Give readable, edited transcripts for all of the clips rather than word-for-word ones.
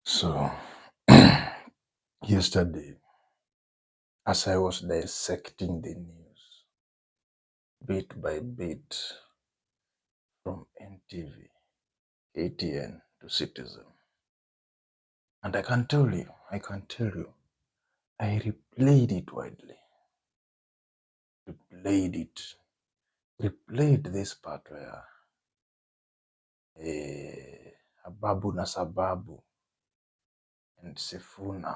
So, yesterday, as I was dissecting the news bit by bit from NTV, ATN to Citizen, and I can tell you, I replayed it widely, replayed this part where Ababu na Sababu and Sifuna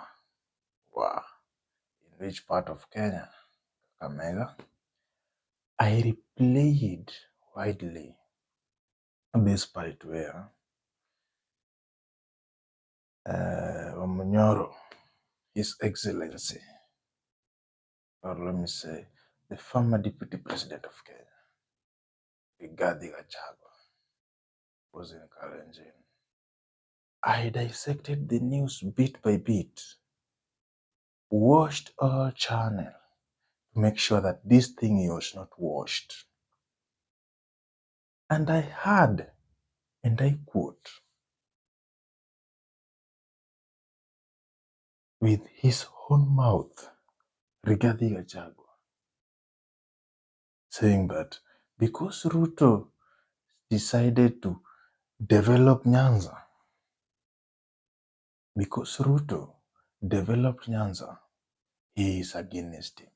were in which part of Kenya, Kakamega. I replayed widely this part where Wamunyoro, His Excellency, or let me say, the former Deputy President of Kenya, Rigathi Gachagua, was in Kalenjin. I dissected the news bit by bit, watched all channels to make sure that this thing was not washed. And I heard, and I quote, with his own mouth, Rigathi Gachagua, saying that because Ruto decided to develop Nyanza, because Ruto developed Nyanza, he is against him.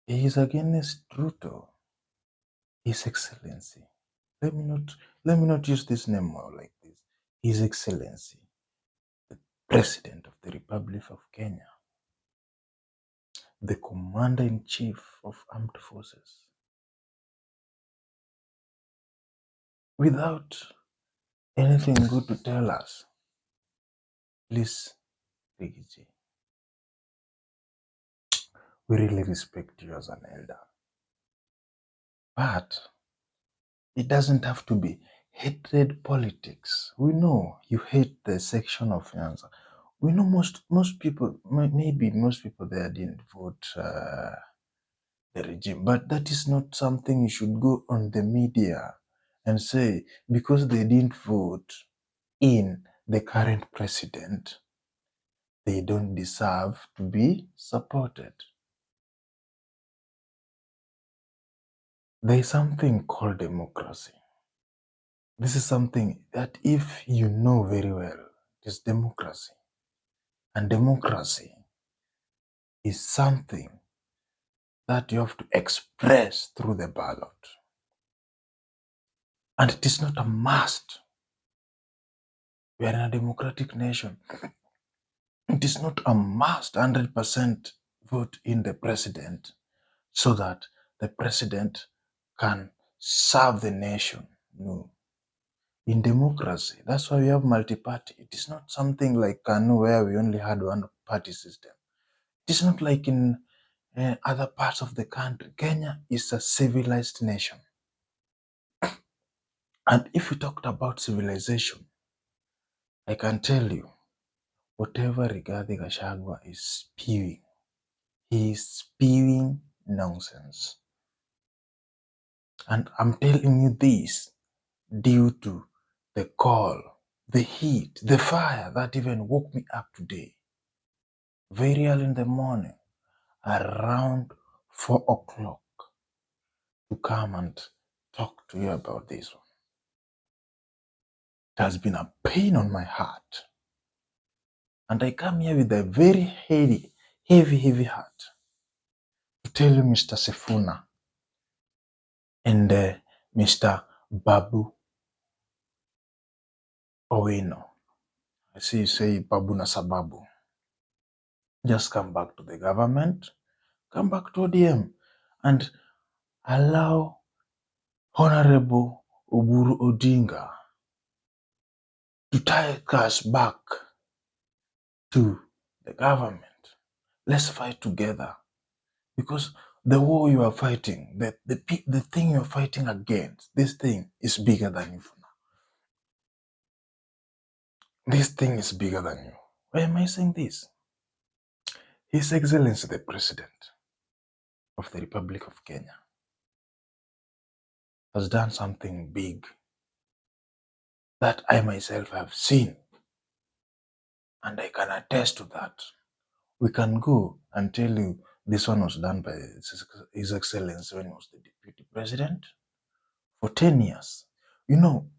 He is against Ruto, His Excellency. Let me not use this name more like this. His Excellency, the President of the Republic of Kenya, the Commander-in-Chief of Armed Forces, without anything good to tell us. Please, Rigiji, we really respect you as an elder. But it doesn't have to be hatred politics. We know you hate the section of Nyanza. We know most people, maybe most people there didn't vote the regime, but that is not something you should go on the media and say because they didn't vote in the current president, they don't deserve to be supported. There is something called democracy. This is something that if you know very well, it is democracy. And democracy is something that you have to express through the ballot. And it is not a must. We are in a democratic nation. It is not a must 100% vote in the president so that the president can serve the nation. No. In democracy, that's why we have multi-party. It is not something like Kanu where we only had one party system. It is not like in other parts of the country. Kenya is a civilized nation. And if we talked about civilization, I can tell you, whatever Rigathi Gachagua is spewing, he is spewing nonsense. And I'm telling you this due to the call, the heat, the fire that even woke me up today, very early in the morning, around 4 o'clock, to come and talk to you about this one. It has been a pain on my heart. And I come here with a very heavy heart to tell you, Mr. Sifuna and Mr. Babu Owino. I see you say Babu na Sababu. Just come back to the government, come back to ODM, and allow Honorable Oburu Odinga to take us back to the government. Let's fight together. Because the war you are fighting, the thing you are fighting against, this thing is bigger than you for now. This thing is bigger than you. Why am I saying this? His Excellency the President of the Republic of Kenya has done something big that I myself have seen And I can attest to that. We can go and tell you this one was done by His Excellency when he was the Deputy President for 10 years. You know,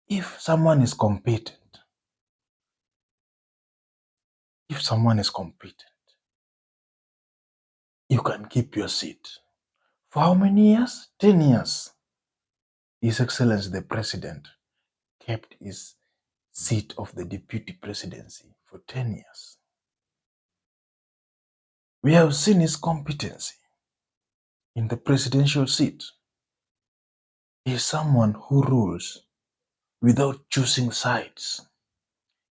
if someone is competent, if someone is competent, you can keep your seat. For how many years? 10 years. His Excellency the President kept his seat of the Deputy Presidency for 10 years. We have seen his competency in the presidential seat. He is someone who rules without choosing sides.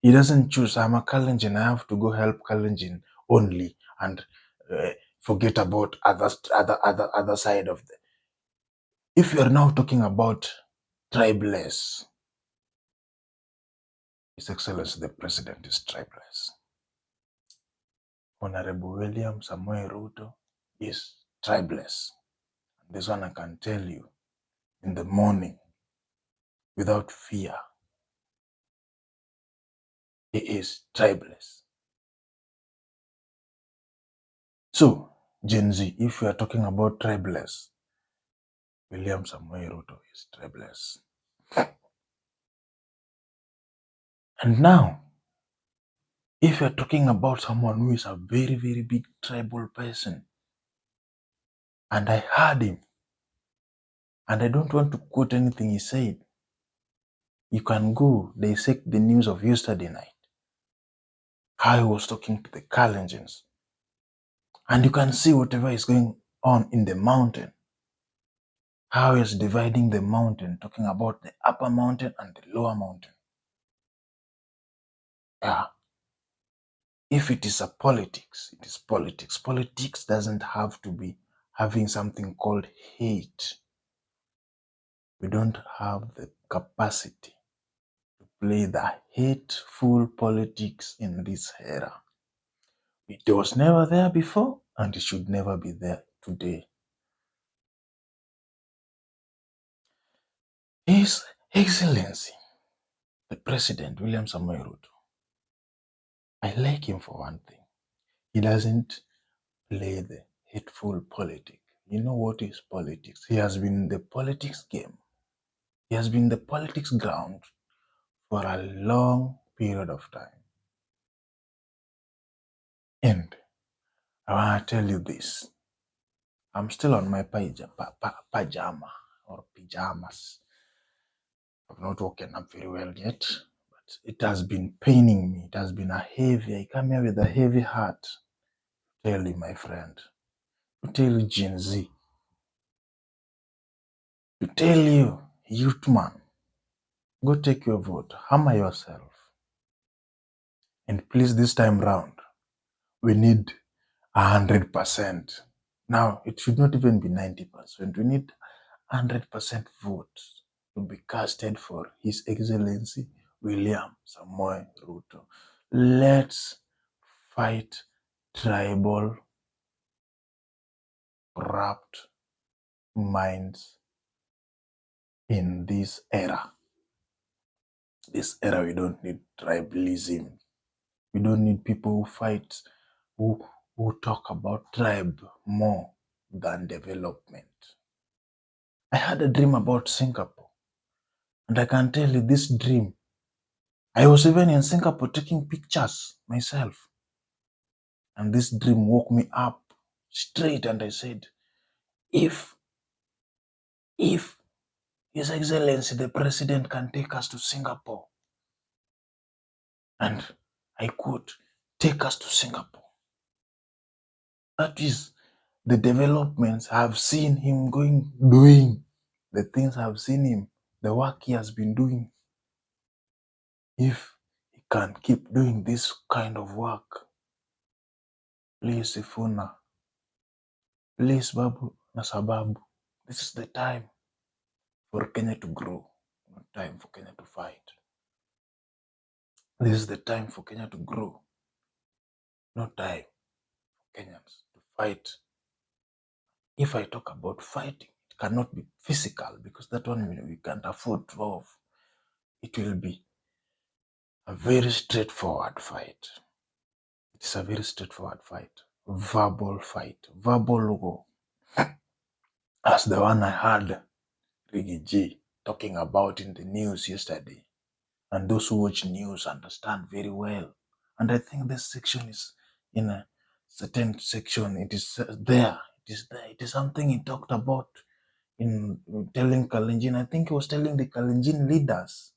He doesn't choose, I'm a Kalenjin, I have to go help Kalenjin only and forget about other side of the. If you are now talking about tribeless, His Excellency the President is tribeless. Honorable William Samoei Ruto is tribeless. This one I can tell you in the morning without fear. He is tribeless. So, Gen Z, if you are talking about tribeless, William Samoei Ruto is tribeless. And now, if you're talking about someone who is a very, very big tribal person, and I heard him, and I don't want to quote anything he said, you can go dissect the news of yesterday night, how he was talking to the Kalenjins, and you can see whatever is going on in the mountain, how he's dividing the mountain, talking about the upper mountain and the lower mountain. Yeah. If it is a politics, it is politics. Politics doesn't have to be having something called hate. We don't have the capacity to play the hateful politics in this era. It was never there before, and it should never be there today. His Excellency, the President William Samoei Ruto, I like him for one thing. He doesn't play the hateful politics. You know what is politics? He has been in the politics game. He has been in the politics ground for a long period of time. And I want to tell you this. I'm still on my pajama or pajamas. I've not woken up very well yet, but it has been paining me. It has been a heavy. I come here with a heavy heart. Tell you, my friend, to tell you, Gen Z, to tell you, youth man, go take your vote, hammer yourself, and please, this time round, we need 100%. Now, it should not even be 90%. We need 100% votes to be casted for His Excellency William Samoei Ruto. Let's fight tribal corrupt minds in this era. This era, we don't need tribalism. We don't need people who fight, who talk about tribe more than development. I had a dream about Singapore, and I can tell you this dream. I was even in Singapore taking pictures myself, and this dream woke me up straight, and I said, if His Excellency the President can take us to Singapore, and I could take us to Singapore. That is the developments I've seen him doing, the things I've seen him, the work he has been doing. If he can keep doing this kind of work, please Sifuna, please Babu na Sababu, this is the time for Kenya to grow, not time for Kenya to fight. This is the time for Kenya to grow, not time for Kenyans to fight. If I talk about fighting, it cannot be physical because that one we can't afford to have. It will be a very straightforward fight. It's a very straightforward fight. Verbal fight. Verbal logo. As the one I heard Riggy G talking about in the news yesterday. And those who watch news understand very well. And I think this section is in a certain section. It is there. It is there. It is something he talked about in telling Kalenjin. I think he was telling the Kalenjin leaders,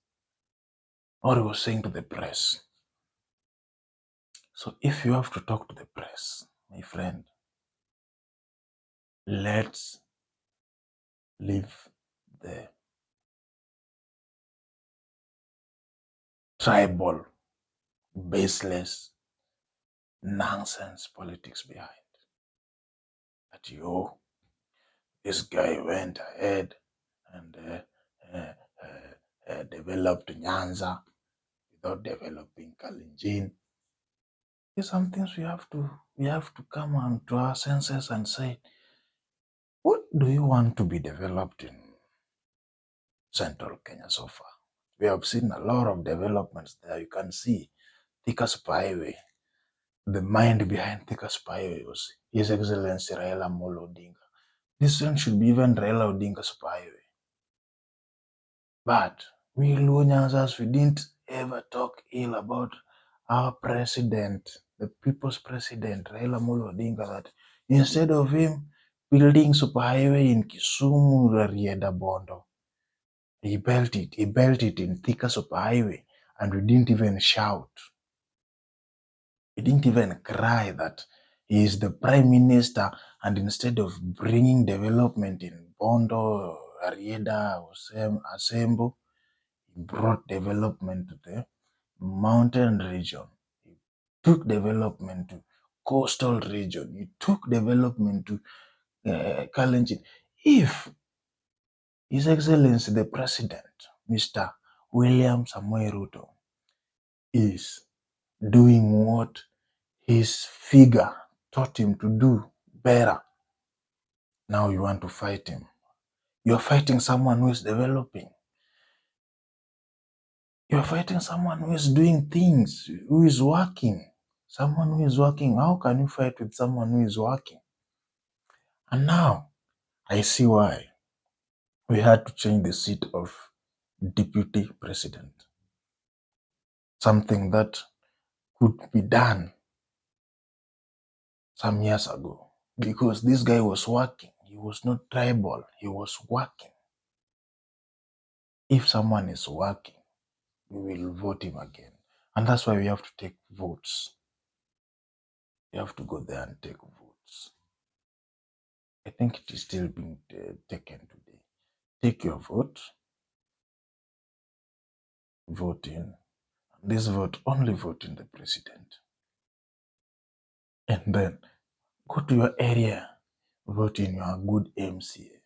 or he was saying to the press. So if you have to talk to the press, my friend, let's leave the tribal, baseless nonsense politics behind. That this guy went ahead and developed Nyanza without developing Kalenjin. These are some things we have to come onto our senses and say, what do you want to be developed in central Kenya so far? We have seen a lot of developments there. You can see Thika Highway. The mind behind Thika Highway was His Excellency Raila Amolo Odinga. This one should be even Raila Odinga's Highway. But we Luo Nyanzas, we didn't ever talk ill about our president, the people's president, Raila Amolo Odinga, that instead of him building superhighway in Kisumu, Rarieda, Bondo, he built it in Thika superhighway, and we didn't even shout. We didn't even cry that he is the prime minister, and instead of bringing development in Bondo, Rarieda, Asembo, he brought development to the mountain region. He took development to coastal region. He took development to Kalenjin. If His Excellency the President, Mr. William Samoei Ruto, is doing what his figure taught him to do better, now you want to fight him. You're fighting someone who is developing. You're fighting someone who is doing things, who is working. Someone who is working. How can you fight with someone who is working? And now I see why we had to change the seat of deputy president. Something that could be done some years ago. Because this guy was working. He was not tribal. He was working. If someone is working, we will vote him again. And that's why we have to take votes. You have to go there and take votes. I think it is still being taken today. Take your vote, vote in. This vote, only vote in the president. And then go to your area, vote in your good MCA.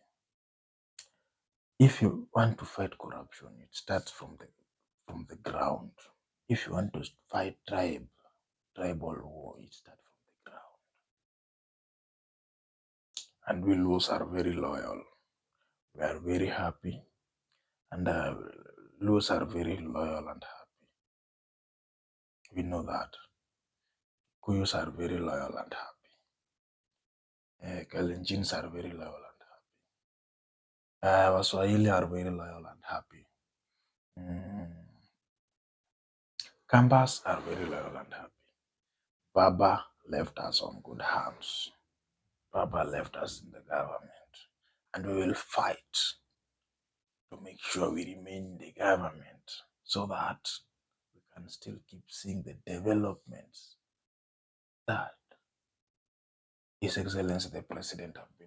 If you want to fight corruption, it starts from the ground. If you want to fight tribal war, it starts from the ground. And we Luos are very loyal. We are very happy. And Luos are very loyal and happy. We know that. Kuyus are very loyal and happy. Kalenjins are very loyal and happy. Waswahili are very loyal and happy. Kambas are very loyal and happy. Baba left us on good hands. Baba left us in the government. And we will fight to make sure we remain in the government so that we can still keep seeing the developments that His Excellency the President have